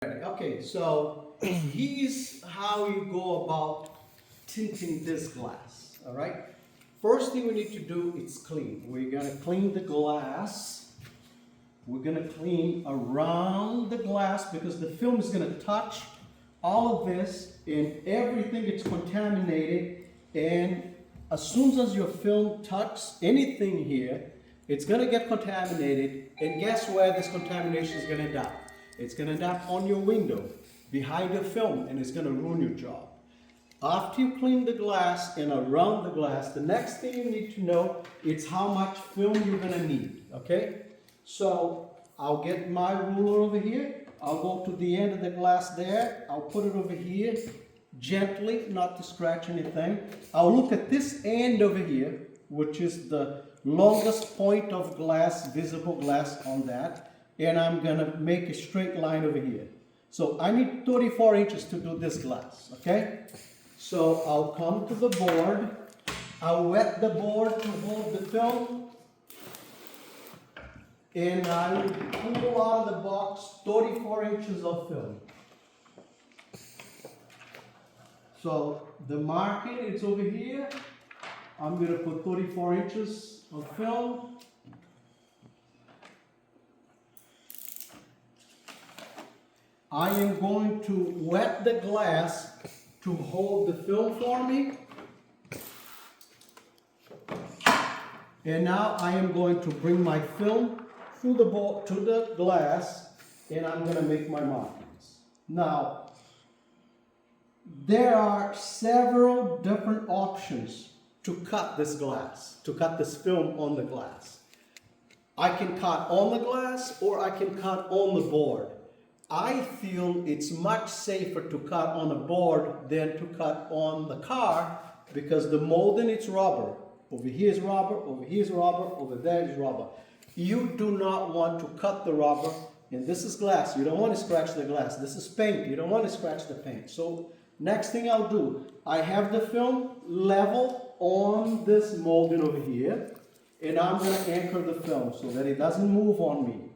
Okay, so here's how you go about tinting this glass, all right? First thing we need to do is clean. We're gonna clean the glass. We're gonna clean around the glass because the film is gonna touch all of this and everything gets contaminated, and as soon as your film touches anything here, it's gonna get contaminated, and guess where this contamination is gonna end up? It's gonna end up on your window, behind your film, and it's gonna ruin your job. After you clean the glass and around the glass, the next thing you need to know is how much film you're gonna need, okay? So I'll get my ruler over here. I'll go to the end of the glass there. I'll put it over here, gently, not to scratch anything. I'll look at this end over here, which is the longest point of glass, visible glass on that. And I'm gonna make a straight line over here. So I need 34 inches to do this glass, okay? So I'll come to the board. I'll wet the board to hold the film. And I will pull out of the box 34 inches of film. So the marking is over here. I'm gonna put 34 inches of film. I am going to wet the glass to hold the film for me. And now I am going to bring my film through the board to the glass, and I'm going to make my markings. Now, there are several different options to cut this glass, to cut this film on the glass. I can cut on the glass or I can cut on the board. I feel it's much safer to cut on a board than to cut on the car because the molding is rubber. Over here is rubber, over here is rubber, over there is rubber. You do not want to cut the rubber, and this is glass. You don't want to scratch the glass. This is paint. You don't want to scratch the paint. So next thing I'll do, I have the film level on this molding over here, and I'm going to anchor the film so that it doesn't move on me.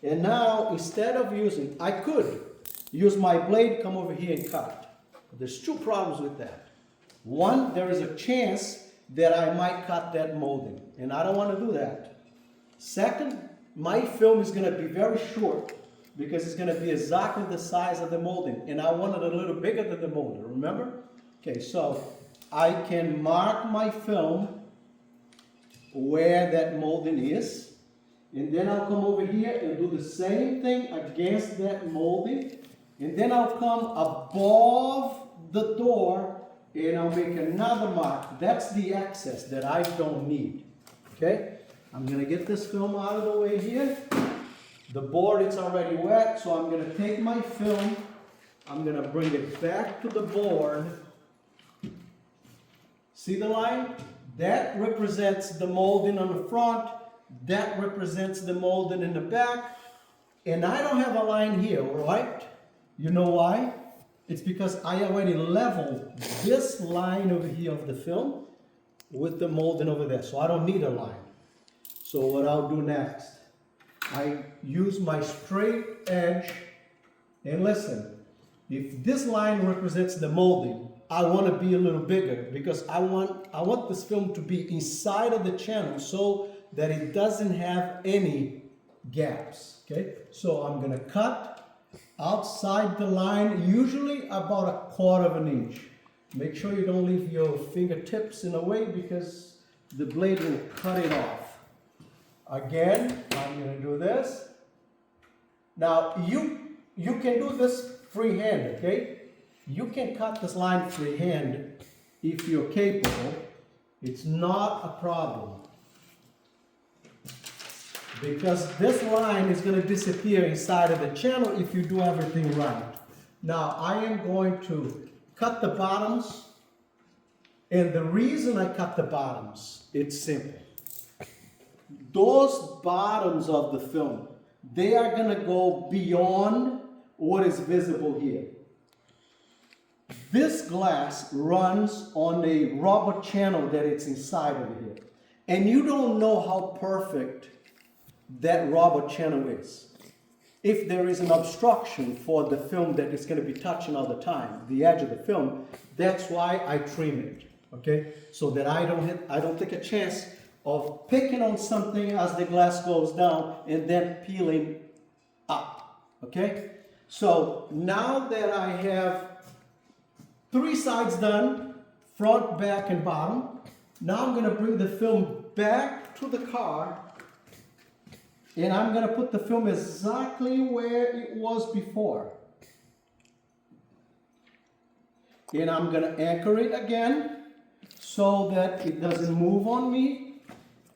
And now, instead of using, I could use my blade, come over here and cut. But there's two problems with that. One, there is a chance that I might cut that molding, and I don't want to do that. Second, my film is going to be very short because it's going to be exactly the size of the molding, and I want it a little bigger than the molding, remember? Okay, so I can mark my film where that molding is. And then I'll come over here and do the same thing against that molding. And then I'll come above the door and I'll make another mark. That's the excess that I don't need. Okay? I'm going to get this film out of the way here. The board is already wet, so I'm going to take my film. I'm going to bring it back to the board. See the line? That represents the molding on the front. That represents the molding in the back, and I don't have a line here, right? You know why? It's because I already leveled this line over here of the film with the molding over there, so I don't need a line. So what I'll do next, I use my straight edge, and listen, if this line represents the molding, I want to be a little bigger because I want this film to be inside of the channel so that it doesn't have any gaps, okay? So I'm gonna cut outside the line, usually about 1/4 inch. Make sure you don't leave your fingertips in the way because the blade will cut it off. Again, I'm gonna do this. Now, you can do this freehand, okay? You can cut this line freehand if you're capable. It's not a problem, because this line is going to disappear inside of the channel if you do everything right. Now I am going to cut the bottoms, and the reason I cut the bottoms, it's simple. Those bottoms of the film, they are going to go beyond what is visible here. This glass runs on a rubber channel that it's inside of here, and you don't know how perfect that rubber channel is. if there is an obstruction for the film that is going to be touching all the time, the edge of the film, that's why I trim it, okay? So that I don't take a chance of picking on something as the glass goes down and then peeling up, okay? So now that I have 3 sides done, front, back, and bottom, now I'm going to bring the film back to the car, and I'm going to put the film exactly where it was before. And I'm going to anchor it again so that it doesn't move on me.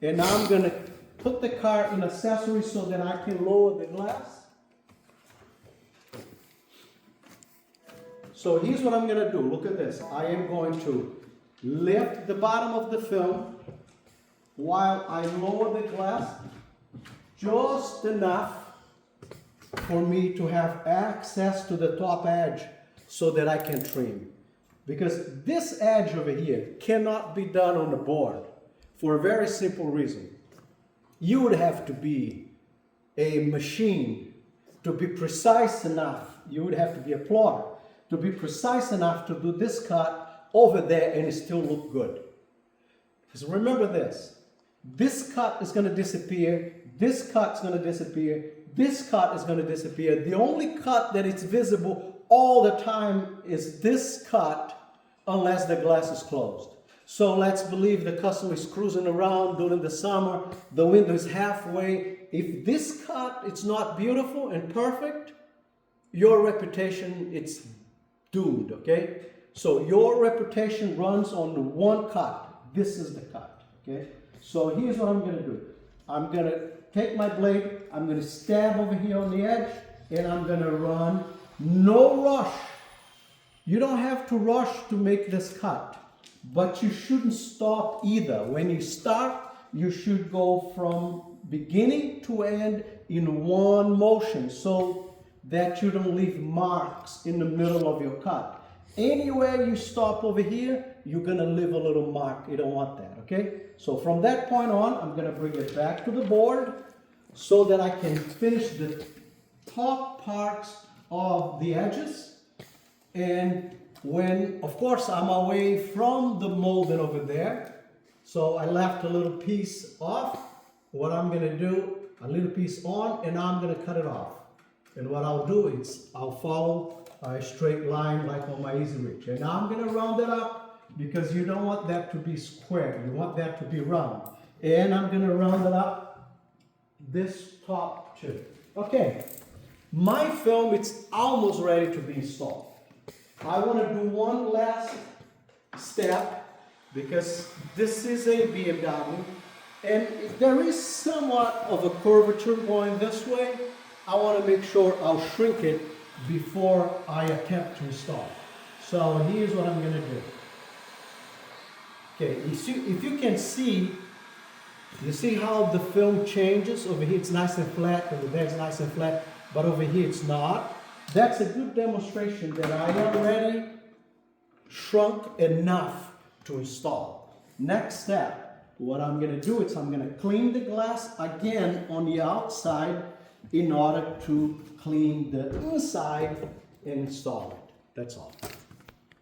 And now I'm going to put the car in accessory so that I can lower the glass. So here's what I'm going to do. Look at this. I am going to lift the bottom of the film while I lower the glass just enough for me to have access to the top edge so that I can trim. Because this edge over here cannot be done on the board for a very simple reason. You would have to be a machine to be precise enough. You would have to be a plotter to be precise enough to do this cut over there and it still look good. Because remember this cut is going to disappear, this cut is going to disappear, this cut is going to disappear. The only cut that is visible all the time is this cut unless the glass is closed. So let's believe the customer is cruising around during the summer, the window is halfway. If this cut is not beautiful and perfect, your reputation it's doomed, okay? So your reputation runs on the one cut. This is the cut, okay? So here's what I'm going to do. I'm going to take my blade, I'm going to stab over here on the edge, and I'm going to run. No rush. You don't have to rush to make this cut, but you shouldn't stop either. When you start, you should go from beginning to end in one motion so that you don't leave marks in the middle of your cut. Anywhere you stop over here, you're going to leave a little mark. You don't want that, okay? So from that point on, I'm going to bring it back to the board so that I can finish the top parts of the edges. And when, of course, I'm away from the molding over there, so I left a little piece off. What I'm going to do, a little piece on, and I'm going to cut it off. And what I'll do is I'll follow a straight line like on my Easy Reach. And now I'm going to round it up because you don't want that to be square. You want that to be round. And I'm going to round it up this top too. Okay, my film it's almost ready to be installed. I want to do one last step because this is a BMW and there is somewhat of a curvature going this way. I want to make sure I'll shrink it before I attempt to install. So here's what I'm going to do. Okay, if you can see, you see how the film changes? Over here it's nice and flat, over there it's nice and flat, but over here it's not. That's a good demonstration that I already shrunk enough to install. Next step, what I'm going to do is I'm going to clean the glass again on the outside in order to clean the inside and install it. That's all.